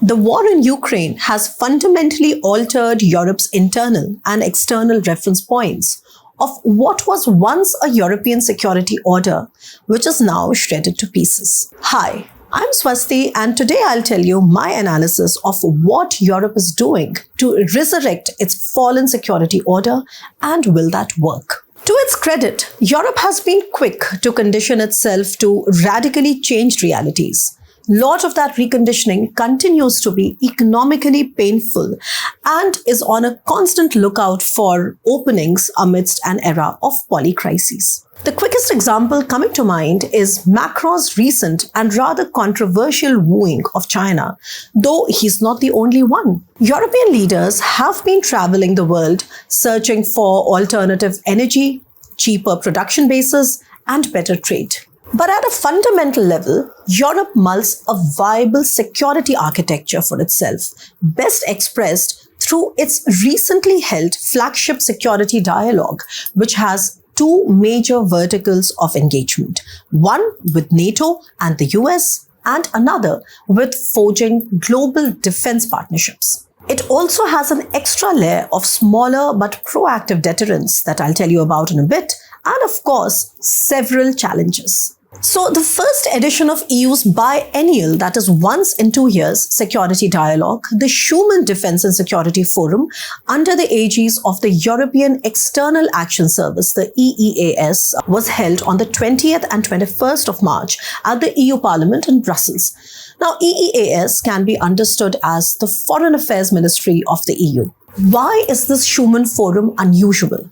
The war in Ukraine has fundamentally altered Europe's internal and external reference points of what was once a European security order, which is now shredded to pieces. Hi, I'm Swasti, and today I'll tell you my analysis of what Europe is doing to resurrect its fallen security order, and will that work? To its credit, Europe has been quick to condition itself to radically changed realities. Lot of that reconditioning continues to be economically painful and is on a constant lookout for openings amidst an era of polycrises. The quickest example coming to mind is Macron's recent and rather controversial wooing of China, though he's not the only one. European leaders have been traveling the world searching for alternative energy, cheaper production bases, and better trade. But at a fundamental level, Europe mulls a viable security architecture for itself, best expressed through its recently held flagship security dialogue, which has two major verticals of engagement, one with NATO and the US, and another with forging global defense partnerships. It also has an extra layer of smaller but proactive deterrence that I'll tell you about in a bit, and of course, several challenges. So the first edition of EU's biennial, that is once in 2 years, security dialogue, the Schuman Defence and Security Forum, under the aegis of the European External Action Service, the EEAS, was held on the 20th and 21st of March at the EU Parliament in Brussels. Now, EEAS can be understood as the Foreign Affairs Ministry of the EU. Why is this Schuman Forum unusual?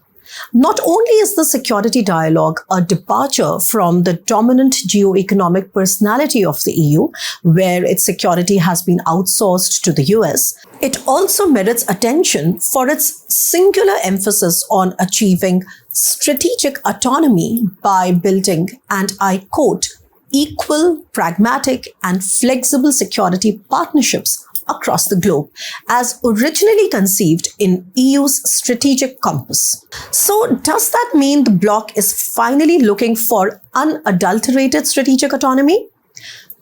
Not only is the security dialogue a departure from the dominant geo-economic personality of the EU, where its security has been outsourced to the US, it also merits attention for its singular emphasis on achieving strategic autonomy by building, and I quote, equal, pragmatic, and flexible security partnerships across the globe, as originally conceived in EU's strategic compass. So does that mean the bloc is finally looking for unadulterated strategic autonomy?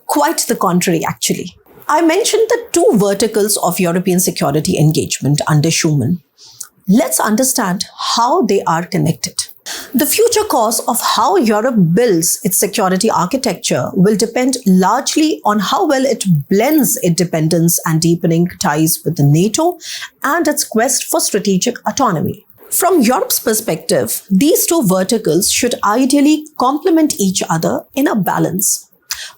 Quite the contrary, actually. I mentioned the two verticals of European security engagement under Schuman. Let's understand how they are connected. The future course of how Europe builds its security architecture will depend largely on how well it blends independence and deepening ties with the NATO and its quest for strategic autonomy. From Europe's perspective, these two verticals should ideally complement each other in a balance.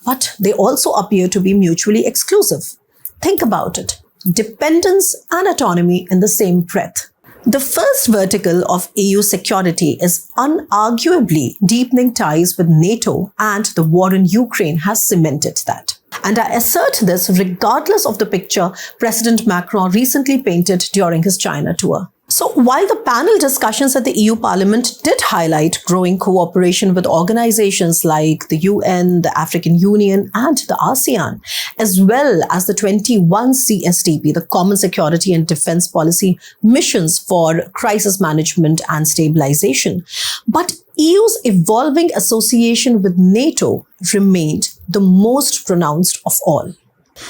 But they also appear to be mutually exclusive. Think about it. Dependence and autonomy in the same breath. The first vertical of EU security is unarguably deepening ties with NATO, and the war in Ukraine has cemented that. And I assert this regardless of the picture President Macron recently painted during his China tour. So while the panel discussions at the EU Parliament did highlight growing cooperation with organizations like the UN, the African Union, and the ASEAN, as well as the 21 CSDP, the Common Security and Defense Policy missions for crisis management and stabilization, but EU's evolving association with NATO remained the most pronounced of all.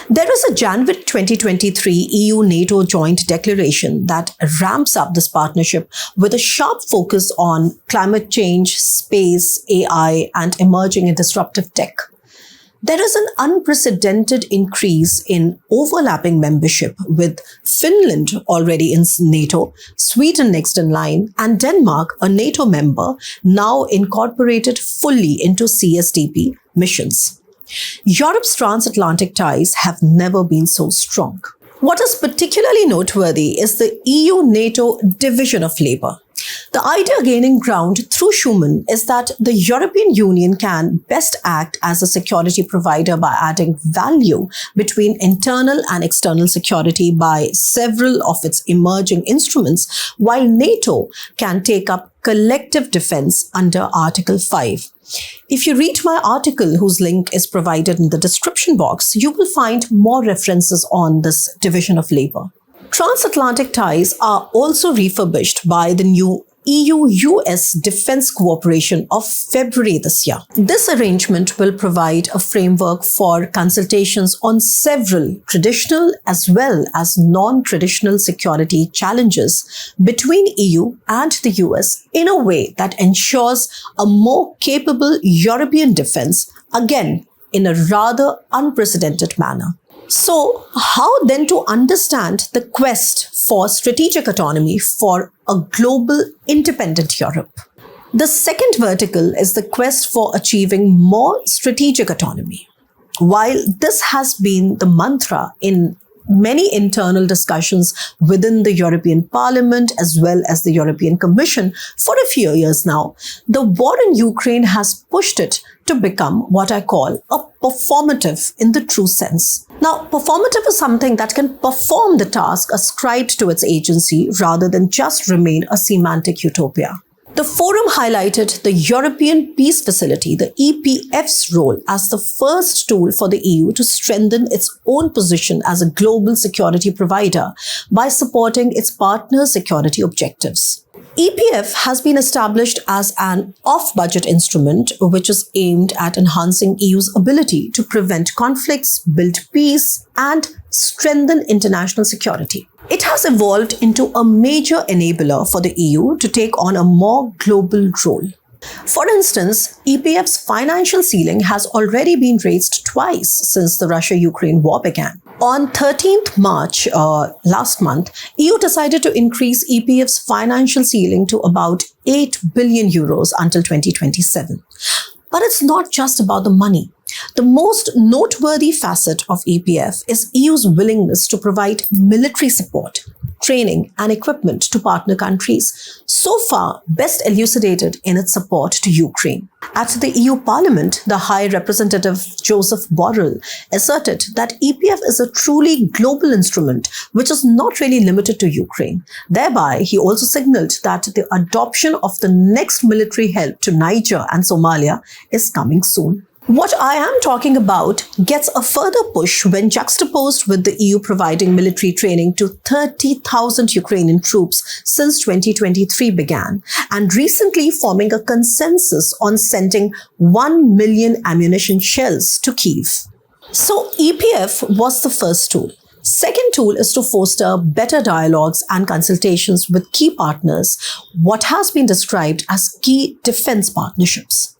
There is a January 2023 EU-NATO joint declaration that ramps up this partnership with a sharp focus on climate change, space, AI, and emerging and disruptive tech. There is an unprecedented increase in overlapping membership, with Finland already in NATO, Sweden next in line, and Denmark, a NATO member, now incorporated fully into CSDP missions. Europe's transatlantic ties have never been so strong. What is particularly noteworthy is the EU-NATO division of labor. The idea gaining ground through Schuman is that the European Union can best act as a security provider by adding value between internal and external security by several of its emerging instruments, while NATO can take up collective defense under Article 5. If you read my article, whose link is provided in the description box, you will find more references on this division of labor. Transatlantic ties are also refurbished by the new EU-US defense cooperation of February this year. This arrangement will provide a framework for consultations on several traditional as well as non-traditional security challenges between EU and the US in a way that ensures a more capable European defense, again, in a rather unprecedented manner. So, how then to understand the quest for strategic autonomy for a global independent Europe? The second vertical is the quest for achieving more strategic autonomy. While this has been the mantra in many internal discussions within the European Parliament as well as the European Commission for a few years now, the war in Ukraine has pushed it to become what I call a performative in the true sense. Now, performative is something that can perform the task ascribed to its agency rather than just remain a semantic utopia. The forum highlighted the European Peace Facility, the EPF's role as the first tool for the EU to strengthen its own position as a global security provider by supporting its partners' security objectives. EPF has been established as an off-budget instrument which is aimed at enhancing EU's ability to prevent conflicts, build peace, and strengthen international security. It has evolved into a major enabler for the EU to take on a more global role. For instance, EPF's financial ceiling has already been raised twice since the Russia-Ukraine war began. On 13th March last month, EU decided to increase EPF's financial ceiling to about 8 billion euros until 2027. But it's not just about the money. The most noteworthy facet of EPF is EU's willingness to provide military support, training and equipment to partner countries, so far best elucidated in its support to Ukraine. At the EU Parliament, the High Representative Joseph Borrell asserted that EPF is a truly global instrument which is not really limited to Ukraine. Thereby, he also signaled that the adoption of the next military help to Niger and Somalia is coming soon. What I am talking about gets a further push when juxtaposed with the EU providing military training to 30,000 Ukrainian troops since 2023 began, and recently forming a consensus on sending 1 million ammunition shells to Kyiv. So EPF was the first tool. Second tool is to foster better dialogues and consultations with key partners, what has been described as key defense partnerships.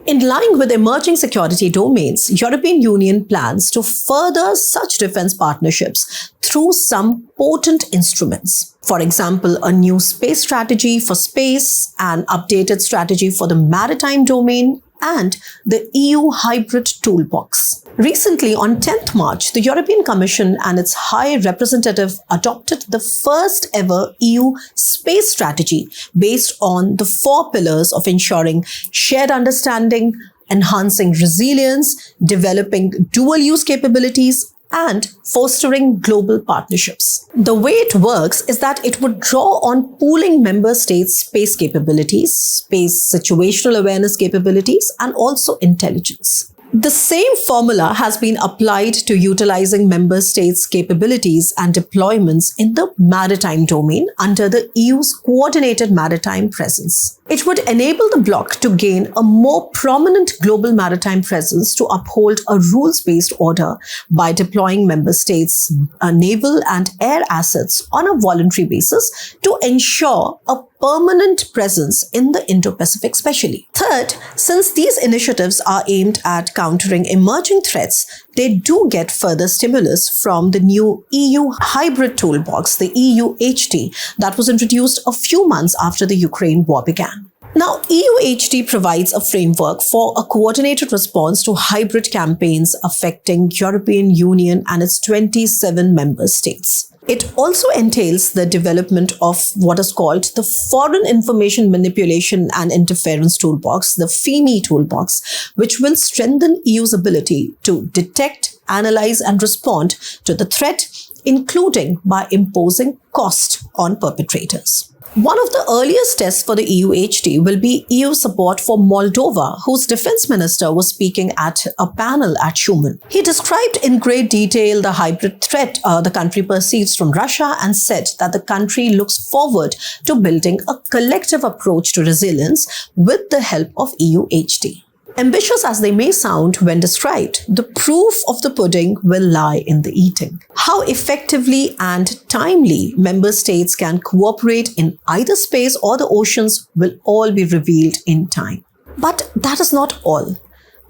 In line with emerging security domains, European Union plans to further such defense partnerships through some potent instruments. For example, a new space strategy for space, an updated strategy for the maritime domain, and the EU Hybrid Toolbox. Recently, on 10th March, the European Commission and its High Representative adopted the first ever EU space strategy based on the 4 pillars of ensuring shared understanding, enhancing resilience, developing dual-use capabilities, and fostering global partnerships. The way it works is that it would draw on pooling member states' space capabilities, space situational awareness capabilities, and also intelligence. The same formula has been applied to utilizing member states' capabilities and deployments in the maritime domain under the EU's coordinated maritime presence. It would enable the bloc to gain a more prominent global maritime presence to uphold a rules-based order by deploying member states' naval and air assets on a voluntary basis to ensure a permanent presence in the Indo-Pacific especially. Third, since these initiatives are aimed at countering emerging threats, they do get further stimulus from the new EU Hybrid Toolbox, the EUHT, that was introduced a few months after the Ukraine war began. Now, EUHT provides a framework for a coordinated response to hybrid campaigns affecting European Union and its 27 member states. It also entails the development of what is called the Foreign Information Manipulation and Interference Toolbox, the FIMI Toolbox, which will strengthen EU's ability to detect, analyze, and respond to the threat, including by imposing cost on perpetrators. One of the earliest tests for the EUHD will be EU support for Moldova, whose defense minister was speaking at a panel at Schuman. He described in great detail the hybrid threat the country perceives from Russia and said that the country looks forward to building a collective approach to resilience with the help of EUHD. Ambitious as they may sound when described, the proof of the pudding will lie in the eating. How effectively and timely member states can cooperate in either space or the oceans will all be revealed in time. But that is not all.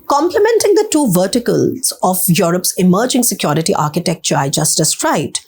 Complementing the two verticals of Europe's emerging security architecture I just described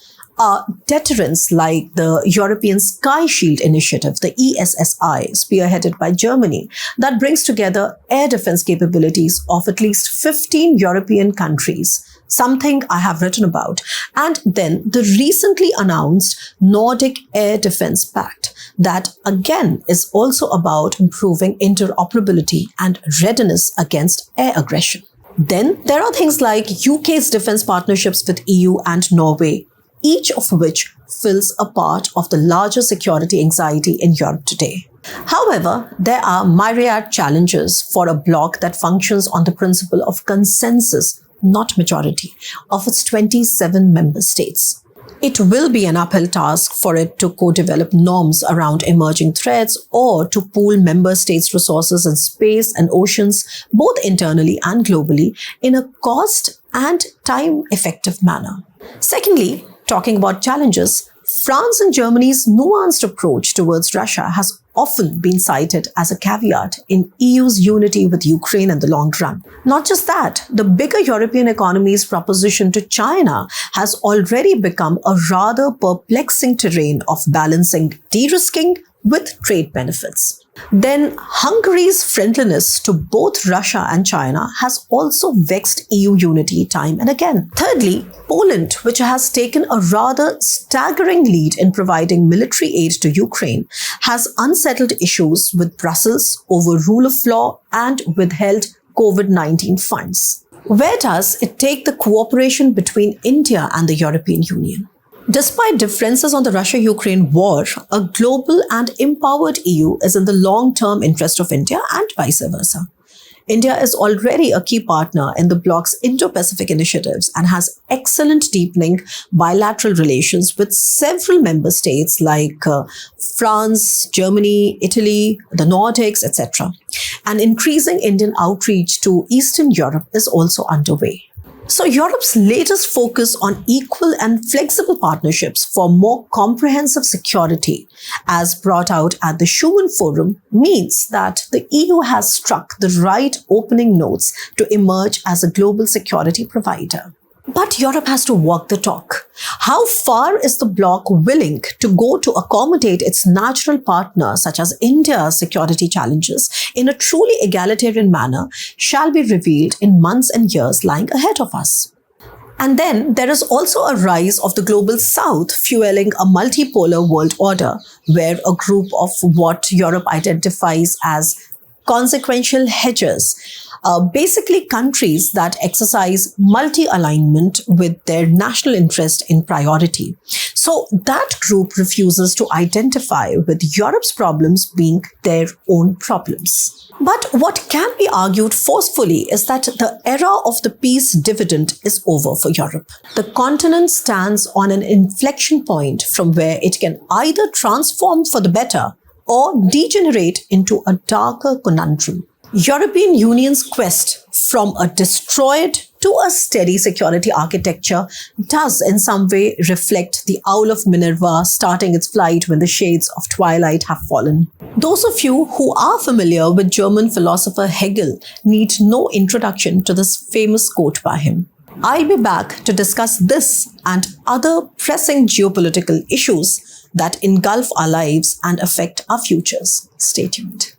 are deterrents like the European Sky Shield Initiative, the ESSI, spearheaded by Germany, that brings together air defense capabilities of at least 15 European countries, something I have written about, and then the recently announced Nordic Air Defense Pact, that again is also about improving interoperability and readiness against air aggression. Then there are things like UK's defense partnerships with EU and Norway, each of which fills a part of the larger security anxiety in Europe today. However, there are myriad challenges for a bloc that functions on the principle of consensus, not majority, of its 27 member states. It will be an uphill task for it to co-develop norms around emerging threats or to pool member states' resources in space and oceans, both internally and globally, in a cost and time-effective manner. Secondly, talking about challenges, France and Germany's nuanced approach towards Russia has often been cited as a caveat in EU's unity with Ukraine in the long run. Not just that, the bigger European economy's proposition to China has already become a rather perplexing terrain of balancing de-risking with trade benefits. Then Hungary's friendliness to both Russia and China has also vexed EU unity time and again. Thirdly, Poland, which has taken a rather staggering lead in providing military aid to Ukraine, has unsettled issues with Brussels over rule of law and withheld COVID-19 funds. Where does it take the cooperation between India and the European Union? Despite differences on the Russia-Ukraine war, a global and empowered EU is in the long-term interest of India and vice versa. India is already a key partner in the bloc's Indo-Pacific initiatives and has excellent deepening bilateral relations with several member states like France, Germany, Italy, the Nordics, etc. And increasing Indian outreach to Eastern Europe is also underway. So Europe's latest focus on equal and flexible partnerships for more comprehensive security, as brought out at the Schuman Forum, means that the EU has struck the right opening notes to emerge as a global security provider. But Europe has to walk the talk. How far is the bloc willing to go to accommodate its natural partner, such as India's security challenges, in a truly egalitarian manner shall be revealed in months and years lying ahead of us. And then there is also a rise of the global south fueling a multipolar world order, where a group of what Europe identifies as consequential hedges, basically countries that exercise multi-alignment with their national interest in priority. So that group refuses to identify with Europe's problems being their own problems. But what can be argued forcefully is that the era of the peace dividend is over for Europe. The continent stands on an inflection point from where it can either transform for the better or degenerate into a darker conundrum. European Union's quest from a destroyed to a steady security architecture does in some way reflect the owl of Minerva starting its flight when the shades of twilight have fallen. Those of you who are familiar with German philosopher Hegel need no introduction to this famous quote by him. I'll be back to discuss this and other pressing geopolitical issues that engulf our lives and affect our futures. Stay tuned.